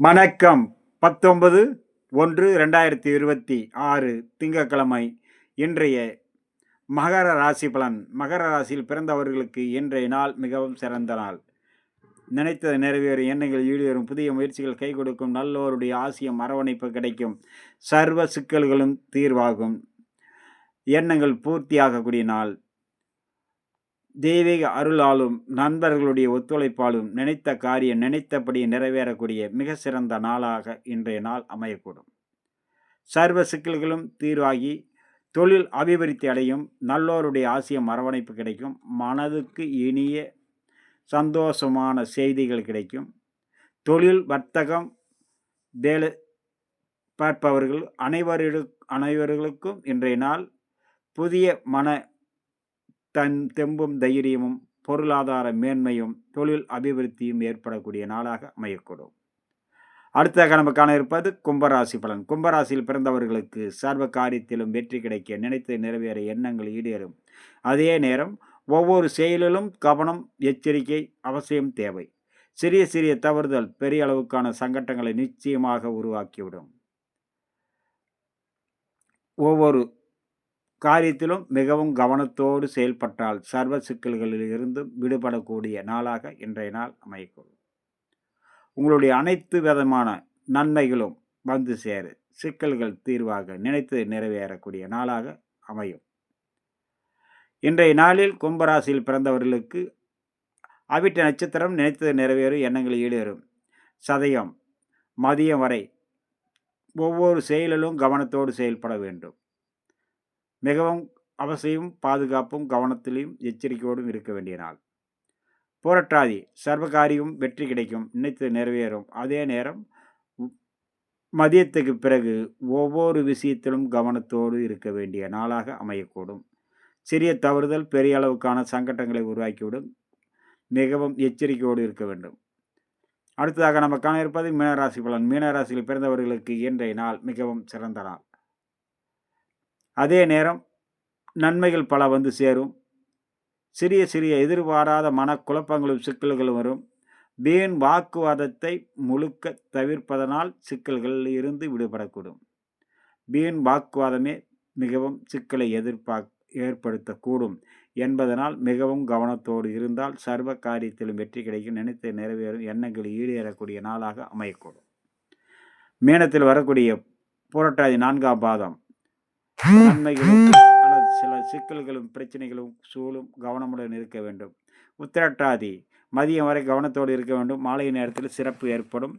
வணக்கம். 19/1/2026 திங்கட்கிழமை. இன்றைய மகர ராசி பலன். மகர ராசியில் பிறந்தவர்களுக்கு இன்றைய நாள் மிகவும் சிறந்த நாள். நினைத்தது நிறைவேறும், எண்ணங்கள் ஈடேறும், புதிய முயற்சிகள் கை கொடுக்கும், நல்லோருடைய ஆசியம் அரவணைப்பு கிடைக்கும், சர்வ சிக்கல்களும் தீர்வாகும், எண்ணங்கள் பூர்த்தியாகக்கூடிய நாள். தெய்வீக அருளாலும் நண்பர்களுடைய ஒத்துழைப்பாலும் நினைத்த காரியம் நினைத்தபடி நிறைவேறக்கூடிய மிக சிறந்த நாளாக இன்றைய நாள் அமையக்கூடும். சர்வ சிக்கல்களும் தீர்வாகி தொழில் அபிவிருத்தி அடையும், நல்லோருடைய ஆசியம் அரவணைப்பு கிடைக்கும், மனதுக்கு இனிய சந்தோஷமான செய்திகள் கிடைக்கும். தொழில் வர்த்தகம் வேலை பார்ப்பவர்கள் அனைவர்களுக்கும் இன்றைய நாள் புதிய மன தெம்பும் தைரியமும் பொருளாதார மேன்மையும் தொழில் அபிவிருத்தியும் ஏற்படக்கூடிய நாளாக அமையக்கூடும். அடுத்ததாக நம்ம காண இருப்பது கும்பராசி பலன். கும்பராசியில் பிறந்தவர்களுக்கு சர்வ காரியத்திலும் வெற்றி கிடைக்க, நினைத்து நிறைவேற, எண்ணங்கள் ஈடேறும். அதே நேரம் ஒவ்வொரு செயலிலும் கவனம் எச்சரிக்கை அவசியம் தேவை. சிறிய சிறிய தவறுதல் பெரிய அளவுக்கான சங்கடங்களை நிச்சயமாக உருவாக்கிவிடும். ஒவ்வொரு காரியத்திலும் மிகவும் கவனத்தோடு செயல்பட்டால் சர்வ சிக்கல்களில் இருந்தும் விடுபடக்கூடிய நாளாக இன்றைய நாள் அமையக்கூடும். உங்களுடைய அனைத்து விதமான நன்மைகளும் வந்து சேர, சிக்கல்கள் தீர்வாக, நினைத்து நிறைவேறக்கூடிய நாளாக அமையும். இன்றைய நாளில் கும்பராசியில் பிறந்தவர்களுக்கு அவிட்ட நட்சத்திரம் நினைத்தது நிறைவேறும், எண்ணங்கள் ஈடேறும். சதயம் மதியம் வரை ஒவ்வொரு செயலிலும் கவனத்தோடு செயல்பட வேண்டும். மிகவும் அவசியம் பாதுகாப்பும் கவனத்திலும் எச்சரிக்கையோடும் இருக்க வேண்டிய நாள். புரட்டாதி சர்வகாரியம் வெற்றி கிடைக்கும், நினைத்து நிறைவேறும். அதே நேரம் மதியத்துக்கு பிறகு ஒவ்வொரு விஷயத்திலும் கவனத்தோடு இருக்க வேண்டிய நாளாக அமையக்கூடும். சிறிய தவறுதல் பெரிய அளவுக்கான சங்கடங்களை உருவாக்கிவிடும். மிகவும் எச்சரிக்கையோடு இருக்க வேண்டும். அடுத்ததாக நம்ம காண இருப்பது மீனராசி பலன். மீனராசியில் பிறந்தவர்களுக்கு இன்றைய நாள் மிகவும் சிறந்த நாள். அதே நேரம் நன்மைகள் பல வந்து சேரும். சிறிய சிறிய எதிர்பாராத மனக்குழப்பங்களும் சிக்கல்களும் வரும். வீண் வாக்குவாதத்தை முழுக்க தவிர்ப்பதனால் சிக்கல்களில் இருந்து விடுபடக்கூடும். வீண் வாக்குவாதமே மிகவும் சிக்கலை ஏற்படுத்தக்கூடும் என்பதனால் மிகவும் கவனத்தோடு இருந்தால் சர்வ காரியத்திலும் வெற்றி கிடைக்கும், நினைத்து நிறைவேறும், எண்ணங்கள் ஈடேறக்கூடிய நாளாக அமையக்கூடும். மீனத்தில் வரக்கூடிய புரட்டாதி 4ஆம் பாதம் நன்மைகளும் அல்லது சில சிக்கல்களும் பிரச்சனைகளும் சூழும், கவனமுடன் இருக்க வேண்டும். உத்திரட்டாதி மதியம் வரை கவனத்தோடு இருக்க வேண்டும். மாலை நேரத்தில் சிறப்பு ஏற்படும்.